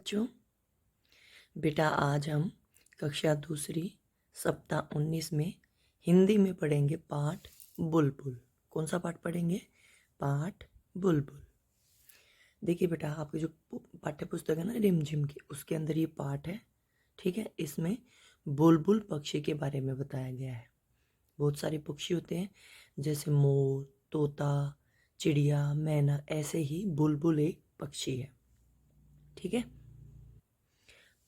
बच्चों। बेटा आज हम कक्षा दूसरी सप्ताह 19 में हिंदी में पढ़ेंगे पाठ बुलबुल। कौन सा पाठ पढ़ेंगे? पाठ बुलबुल। देखिए बेटा, आपकी जो पाठ्य पुस्तक है ना रिमझिम की, उसके अंदर ये पाठ है। ठीक है, इसमें बुलबुल पक्षी के बारे में बताया गया है। बहुत सारे पक्षी होते हैं जैसे मोर, तोता, चिड़िया, मैना, ऐसे ही बुलबुल एक पक्षी है। ठीक है,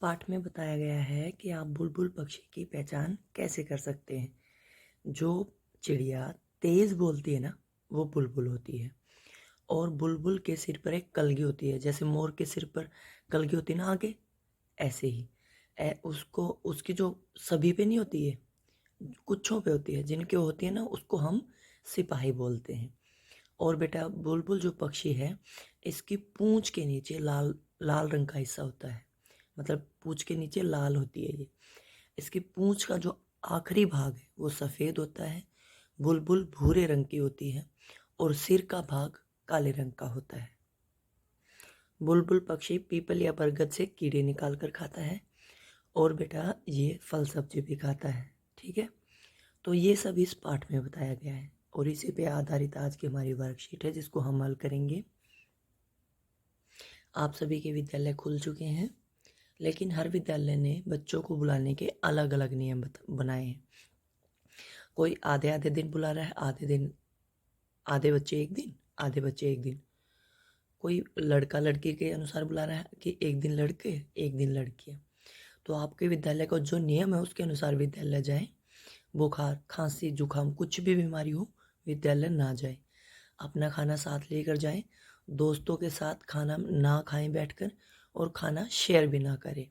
पाठ में बताया गया है कि आप बुलबुल पक्षी की पहचान कैसे कर सकते हैं। जो चिड़िया तेज बोलती है ना, वो बुलबुल होती है। और बुलबुल के सिर पर एक कलगी होती है, जैसे मोर के सिर पर कलगी होती है ना आगे, ऐसे ही उसको उसकी जो सभी पे नहीं होती है, कुछों पे होती है, जिनके होती है ना, उसको हम सिपाही बोलते हैं। और बेटा बुलबुल जो पक्षी है, इसकी पूंछ के नीचे लाल लाल रंग का हिस्सा होता है। मतलब पूंछ के नीचे लाल होती है ये। इसकी पूंछ का जो आखिरी भाग है वो सफ़ेद होता है। बुलबुल भूरे रंग की होती है और सिर का भाग काले रंग का होता है। बुलबुल पक्षी पीपल या बरगद से कीड़े निकाल कर खाता है और बेटा ये फल सब्जी भी खाता है। ठीक है, तो ये सब इस पाठ में बताया गया है और इसी पे आधारित आज की हमारी वर्कशीट है, जिसको हम हल करेंगे। आप सभी के विद्यालय खुल चुके हैं, लेकिन हर विद्यालय ने बच्चों को बुलाने के अलग अलग नियम बनाए हैं। कोई आधे आधे दिन बुला रहा है, आधे बच्चे एक दिन, आधे बच्चे एक दिन। कोई लड़का लड़की के अनुसार बुला रहा है कि एक दिन लड़के एक दिन लड़कियां। तो आपके विद्यालय का जो नियम है उसके अनुसार विद्यालय जाएं। बुखार, खांसी, जुकाम, कुछ भी बीमारी हो, विद्यालय ना जाए। अपना खाना साथ लेकर जाएं। दोस्तों के साथ खाना ना खाएं बैठकर, और खाना शेयर भी ना करें।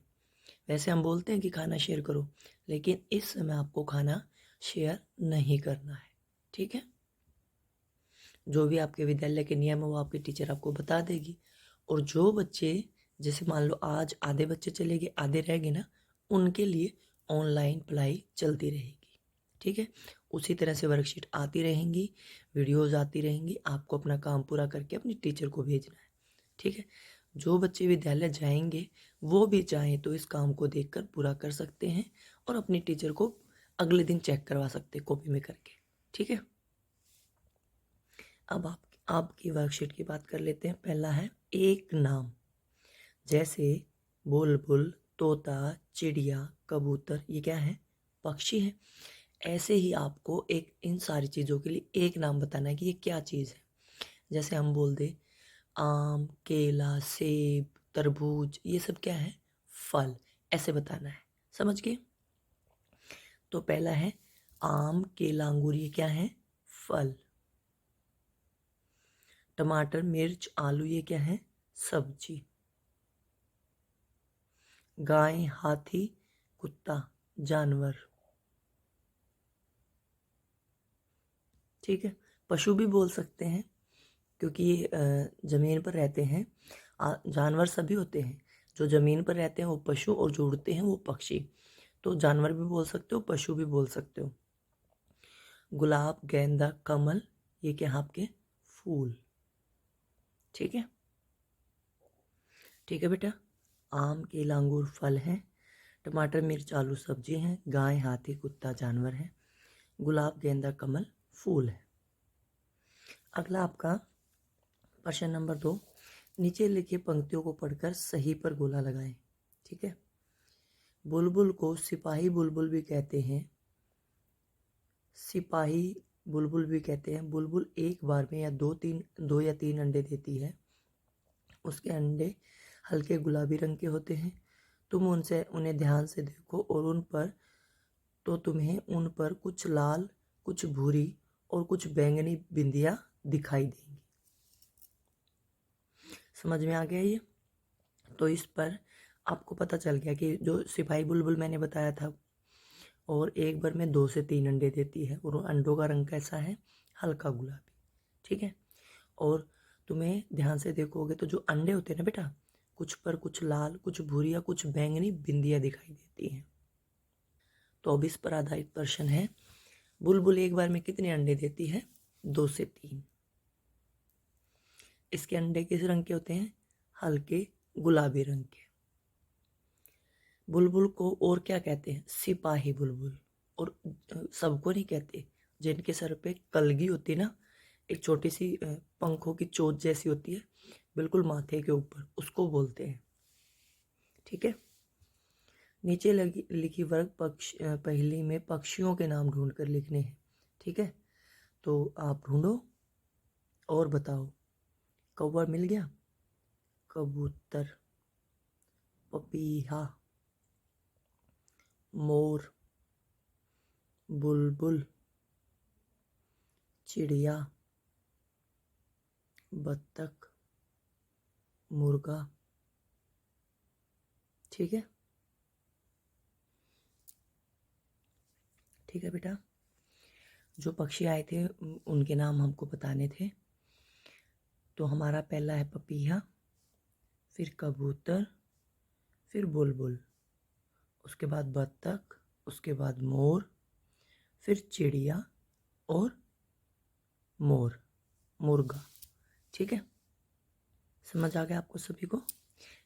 वैसे हम बोलते हैं कि खाना शेयर करो, लेकिन इस समय आपको खाना शेयर नहीं करना है। ठीक है, जो भी आपके विद्यालय के नियम है वो आपकी टीचर आपको बता देगी। और जो बच्चे, जैसे मान लो आज आधे बच्चे चले गए, आधे रह गए ना, उनके लिए ऑनलाइन पढ़ाई चलती रहेगी। ठीक है, उसी तरह से वर्कशीट आती रहेंगी, वीडियोस आती रहेंगी। आपको अपना काम पूरा करके अपनी टीचर को भेजना है। ठीक है, जो बच्चे विद्यालय जाएंगे वो भी चाहें तो इस काम को देखकर पूरा कर सकते हैं और अपनी टीचर को अगले दिन चेक करवा सकते हैं कॉपी में करके। ठीक है, अब आपकी वर्कशीट की बात कर लेते हैं। पहला है एक नाम, जैसे बुलबुल, तोता, चिड़िया, कबूतर, ये क्या है? पक्षी है। ऐसे ही आपको एक इन सारी चीज़ों के लिए एक नाम बताना है कि ये क्या चीज़ है। जैसे हम बोल दे आम, केला, सेब, तरबूज, ये सब क्या है? फल। ऐसे बताना है, समझ गए? तो पहला है आम, केला, अंगूर, ये क्या है? फल। टमाटर, मिर्च, आलू, ये क्या है? सब्जी। गाय, हाथी, कुत्ता, जानवर। ठीक है, पशु भी बोल सकते हैं क्योंकि ये ज़मीन पर रहते हैं। जानवर सभी होते हैं, जो ज़मीन पर रहते हैं वो पशु, और जो उड़ते हैं वो पक्षी। तो जानवर भी बोल सकते हो, पशु भी बोल सकते हो। गुलाब, गेंदा, कमल, ये क्या है? आपके फूल। ठीक है, ठीक है बेटा। आम, केला, अंगूर फल हैं। टमाटर, मिर्च, आलू सब्जी हैं। गाय, हाथी, कुत्ता जानवर है। गुलाब, गेंदा, कमल फूल है। अगला आपका प्रश्न नंबर 2। नीचे लिखी पंक्तियों को पढ़कर सही पर गोला लगाएं। ठीक है, बुलबुल को सिपाही बुलबुल भी कहते हैं। सिपाही बुलबुल भी कहते हैं। बुलबुल एक बार में दो या तीन अंडे देती है। उसके अंडे हल्के गुलाबी रंग के होते हैं। तुम उन्हें ध्यान से देखो और तुम्हें उन पर कुछ लाल, कुछ भूरी और कुछ बैंगनी बिंदियां दिखाई देंगी। समझ में आ गया ये? तो इस पर आपको पता चल गया कि जो सिपाही बुलबुल मैंने बताया था, और एक बार में 2 से 3 अंडे देती है, और अंडों का रंग कैसा है? हल्का गुलाबी। ठीक है, और तुम्हें ध्यान से देखोगे तो जो अंडे होते हैं ना बेटा, कुछ पर कुछ लाल, कुछ भूरी या कुछ बैंगनी बिंदियां दिखाई देती हैं। तो अब इस पर आधारित प्रश्न है, बुलबुल एक बार में कितने अंडे देती है? 2 से 3। इसके अंडे किस रंग के होते हैं? हल्के गुलाबी रंग के। बुलबुल को और क्या कहते हैं? सिपाही बुलबुल। और सबको नहीं कहते, जिनके सर पे कलगी होती है ना, एक छोटी सी पंखों की चोंच जैसी होती है बिल्कुल माथे के ऊपर, उसको बोलते हैं। ठीक है। नीचे लिखी वर्ग पहेली में पक्षियों के नाम ढूंढकर लिखने हैं। ठीक है, तो आप ढूंढो और बताओ। कौवा मिल गया, कबूतर, पपीहा, मोर, बुलबुल, चिड़िया, बत्तख, मुर्गा। ठीक है, ठीक है बेटा। जो पक्षी आए थे उनके नाम हमको बताने थे। तो हमारा पहला है पपीहा, फिर कबूतर, फिर बुलबुल, उसके बाद बत्तख, उसके बाद मोर, फिर चिड़िया और मुर्गा। ठीक है, समझ आ गया आपको सभी को?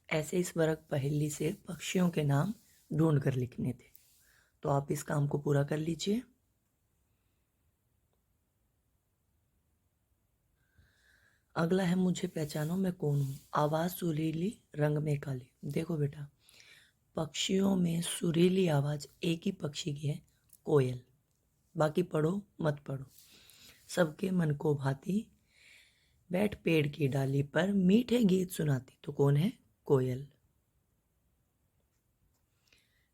ऐसे इस वर्ग पहेली से पक्षियों के नाम ढूंढ कर लिखने थे। तो आप इस काम को पूरा कर लीजिए। अगला है मुझे पहचानो मैं कौन हूँ। आवाज़ सुरीली, रंग में काली। देखो बेटा, पक्षियों में सुरीली आवाज़ एक ही पक्षी की है, कोयल। बाकी पढ़ो मत पढ़ो। सबके मन को भाती, बैठ पेड़ की डाली पर मीठे गीत सुनाती। तो कौन है? कोयल।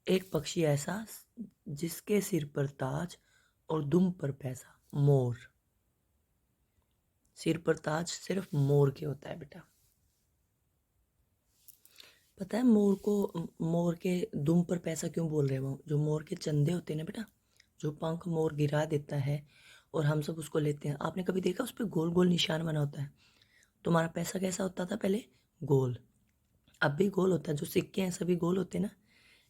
एक पक्षी ऐसा जिसके सिर पर ताज और दुम पर पैसा। मोर। सिर पर ताज सिर्फ मोर के होता है बेटा। पता है मोर के दुम पर पैसा क्यों बोल रहे हैं? वो जो मोर के चंदे होते हैं ना बेटा, जो पंख मोर गिरा देता है और हम सब उसको लेते हैं। आपने कभी देखा उस पर गोल गोल निशान बना होता है? तुम्हारा पैसा कैसा होता था पहले? गोल। अब भी गोल होता है, जो सिक्के हैं सभी गोल होते हैं ना।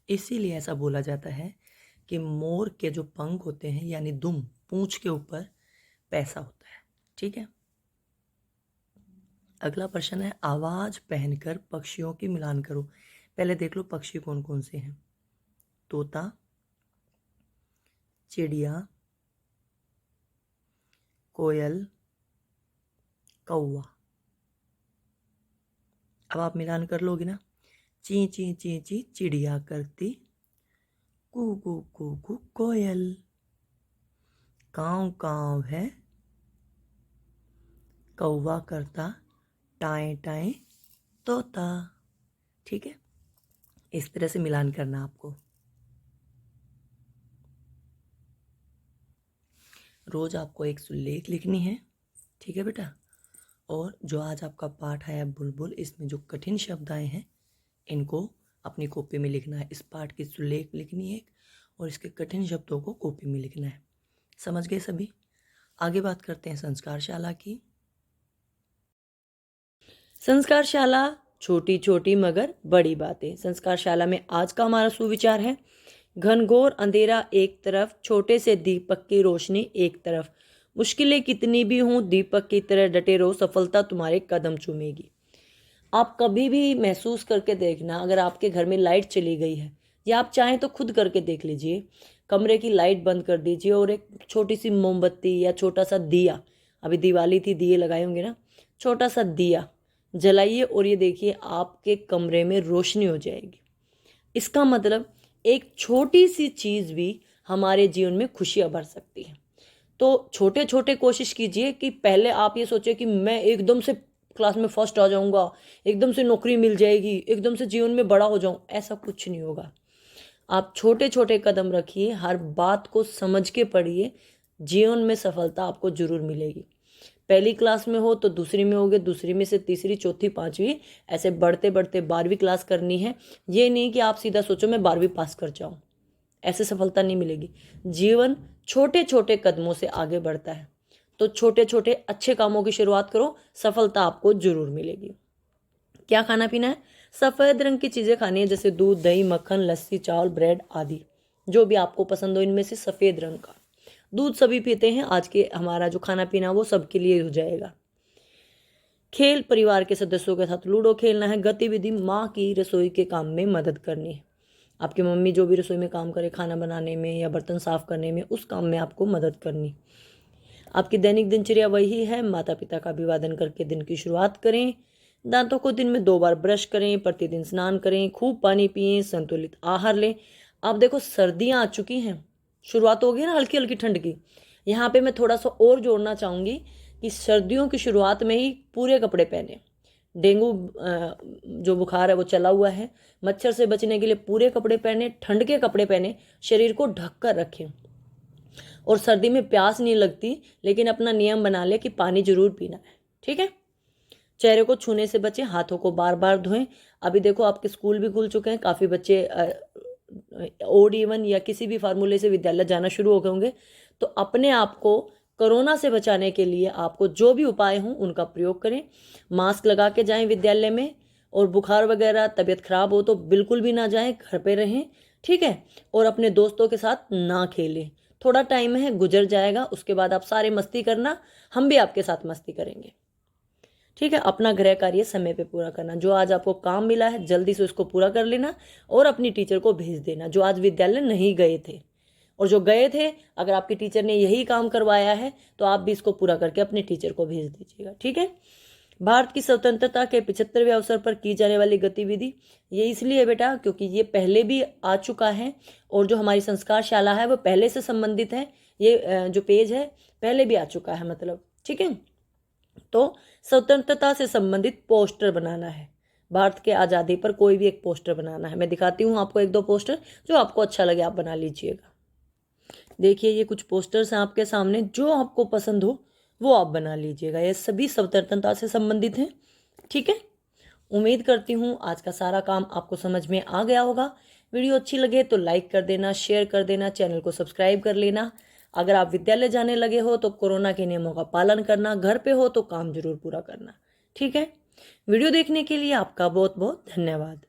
इसीलिए ऐसा बोला जाता है कि मोर के जो पंख होते हैं यानी दुम, पूंछ के ऊपर पैसा होता है। ठीक है, अगला प्रश्न है आवाज पहनकर पक्षियों की मिलान करो। पहले देख लो पक्षी कौन कौन से हैं। तोता, चिड़िया, कोयल, कौवा। अब आप मिलान कर लोगे ना। ची ची ची ची चिड़िया करती, कू कू कू कू कोयल, काव काव है कौवा करता, टाए टाए तोता। ठीक है, इस तरह से मिलान करना आपको। रोज आपको एक सुलेख लिखनी है। ठीक है बेटा। और जो आज आपका पाठ आया बुलबुल, इसमें जो कठिन शब्द आए हैं इनको अपनी कॉपी में लिखना है। इस पाठ की सुलेख लिखनी है और इसके कठिन शब्दों को कॉपी में लिखना है। समझ गए सभी? आगे बात करते हैं संस्कारशाला की। संस्कारशाला छोटी छोटी मगर बड़ी बातें। संस्कारशाला में आज का हमारा सुविचार है, घनघोर अंधेरा एक तरफ, छोटे से दीपक की रोशनी एक तरफ। मुश्किलें कितनी भी हों, दीपक की तरह डटे रहो, सफलता तुम्हारे कदम चूमेगी। आप कभी भी महसूस करके देखना, अगर आपके घर में लाइट चली गई है, या आप चाहें तो खुद करके देख लीजिए, कमरे की लाइट बंद कर दीजिए और एक छोटी सी मोमबत्ती या छोटा सा दिया, अभी दिवाली थी दिए लगाए होंगे ना, छोटा सा दिया जलाइए और ये देखिए आपके कमरे में रोशनी हो जाएगी। इसका मतलब एक छोटी सी चीज़ भी हमारे जीवन में खुशियाँ भर सकती है। तो छोटे छोटे कोशिश कीजिए कि पहले आप ये सोचे कि मैं एकदम से क्लास में फर्स्ट आ जाऊंगा, एकदम से नौकरी मिल जाएगी, एकदम से जीवन में बड़ा हो जाऊं। ऐसा कुछ नहीं होगा। आप छोटे छोटे कदम रखिए, हर बात को समझ के पढ़िए, जीवन में सफलता आपको जरूर मिलेगी। पहली क्लास में हो तो दूसरी में होगे, दूसरी में से तीसरी, चौथी, पांचवी, ऐसे बढ़ते बढ़ते 12वीं क्लास करनी है। ये नहीं कि आप सीधा सोचो मैं 12वीं पास कर जाऊं, ऐसे सफलता नहीं मिलेगी। जीवन छोटे छोटे कदमों से आगे बढ़ता है। तो छोटे छोटे अच्छे कामों की शुरुआत करो, सफलता आपको जरूर मिलेगी। क्या खाना पीना है? सफ़ेद रंग की चीज़ें खानी है, जैसे दूध, दही, मक्खन, लस्सी, चावल, ब्रेड आदि, जो भी आपको पसंद हो इनमें से सफ़ेद रंग का। दूध सभी पीते हैं, आज के हमारा जो खाना पीना वो सबके लिए हो जाएगा। खेल परिवार के सदस्यों के साथ लूडो खेलना है। गतिविधि माँ की रसोई के काम में मदद करनी है। आपकी मम्मी जो भी रसोई में काम करे, खाना बनाने में या बर्तन साफ करने में, उस काम में आपको मदद करनी। आपकी दैनिक दिनचर्या वही है, माता पिता का अभिवादन करके दिन की शुरुआत करें, दांतों को दिन में 2 बार ब्रश करें, प्रतिदिन स्नान करें, खूब पानी पिएं, संतुलित आहार लें। अब देखो सर्दियां आ चुकी हैं, शुरुआत हो गई ना हल्की हल्की ठंड की। यहाँ पे मैं थोड़ा सा और जोड़ना चाहूँगी कि सर्दियों की शुरुआत में ही पूरे कपड़े पहने। डेंगू जो बुखार है वो चला हुआ है, मच्छर से बचने के लिए पूरे कपड़े पहने, ठंड के कपड़े पहने, शरीर को ढक कर रखें। और सर्दी में प्यास नहीं लगती, लेकिन अपना नियम बना ले कि पानी जरूर पीना है, ठीक है। चेहरे को छूने से बचें, हाथों को बार बार धोएं। अभी देखो आपके स्कूल भी खुल चुके हैं, काफ़ी बच्चे ओड इवन या किसी भी फार्मूले से विद्यालय जाना शुरू हो गए होंगे। तो अपने आप को कोरोना से बचाने के लिए आपको जो भी उपाय हों उनका प्रयोग करें। मास्क लगा के जाएं विद्यालय में, और बुखार वगैरह तबीयत खराब हो तो बिल्कुल भी ना जाएं, घर पे रहें, ठीक है। और अपने दोस्तों के साथ ना खेलें, थोड़ा टाइम है, गुजर जाएगा, उसके बाद आप सारे मस्ती करना, हम भी आपके साथ मस्ती करेंगे, ठीक है। अपना गृह कार्य समय पे पूरा करना, जो आज आपको काम मिला है जल्दी से उसको पूरा कर लेना, और अपनी टीचर को भेज देना जो आज विद्यालय नहीं गए थे। और जो गए थे, अगर आपकी टीचर ने यही काम करवाया है तो आप भी इसको पूरा करके अपने टीचर को भेज दीजिएगा, ठीक है। भारत की स्वतंत्रता के 75वें अवसर पर की जाने वाली गतिविधि ये इसलिए बेटा क्योंकि ये पहले भी आ चुका है, और जो हमारी संस्कार शाला है वो पहले से संबंधित है। ये जो पेज है पहले भी आ चुका है, मतलब, ठीक है। तो स्वतंत्रता से संबंधित पोस्टर बनाना है, भारत के आज़ादी पर कोई भी एक पोस्टर बनाना है। मैं दिखाती हूँ आपको 1-2 पोस्टर, जो आपको अच्छा लगे आप बना लीजिएगा। देखिए ये कुछ पोस्टर्स हैं आपके सामने, जो आपको पसंद हो वो आप बना लीजिएगा। ये सभी स्वतंत्रता से संबंधित हैं, ठीक है। उम्मीद करती हूँ आज का सारा काम आपको समझ में आ गया होगा। वीडियो अच्छी लगे तो लाइक कर देना, शेयर कर देना, चैनल को सब्सक्राइब कर लेना। अगर आप विद्यालय जाने लगे हो तो कोरोना के नियमों का पालन करना, घर पे हो तो काम जरूर पूरा करना, ठीक है। वीडियो देखने के लिए आपका बहुत बहुत धन्यवाद।